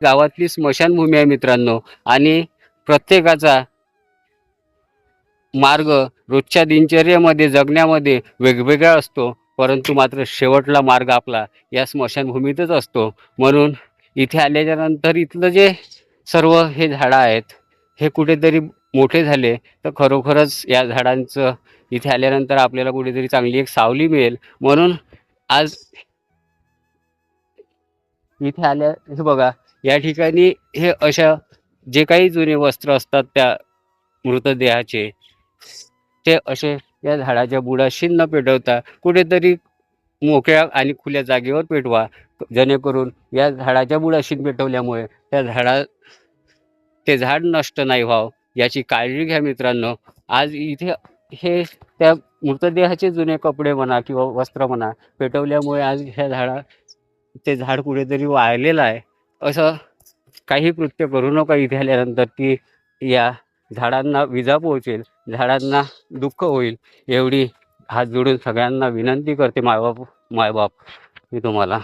गावातली स्मशानभूमी आहे मित्रांनो. आणि प्रत्येकाचा मार्ग रोजच्या दिनचर्येमध्ये जगण्यामध्ये वेगवेगळा असतो, परंतु मात्र शेवटला मार्ग आपला या स्मशानभूमीतच असतो. म्हणून इथे आल्याच्या नंतर इथलं जे सर्व हे झाडं आहेत हे कुठेतरी मोठे झाले तर खरोखरच या झाडांचं इथे आल्यानंतर आपल्याला कुठेतरी चांगली एक सावली मिळेल. म्हणून आज इथे आल्या हे बघा, या ठिकाणी हे अशा जे काही जुने वस्त्र असतात त्या मृतदेहाचे, ते असे या झाडाच्या बुडाशी न पेटवता कुठेतरी मोकळ्या आणि खुल्या जागेवर पेटवा, जेणेकरून या झाडाच्या बुडाशी पेटवल्यामुळे ते झाड नष्ट नाही व्हावं याची काळजी घ्या मित्रांनो. आज इथे हे त्या मृतदेहाचे जुने कपडे म्हणा किंवा वस्त्र म्हणा पेटवल्यामुळे आज ते झाड कुठेतरी वाळलेलं आहे. असं काही कृत्य करू नका इथे आल्यानंतर, की या झाडांना विजा पोहोचेल, झाडांना दुःख होईल, एवढी हात जोडून सगळ्यांना विनंती करते मायबाप मी तुम्हाला.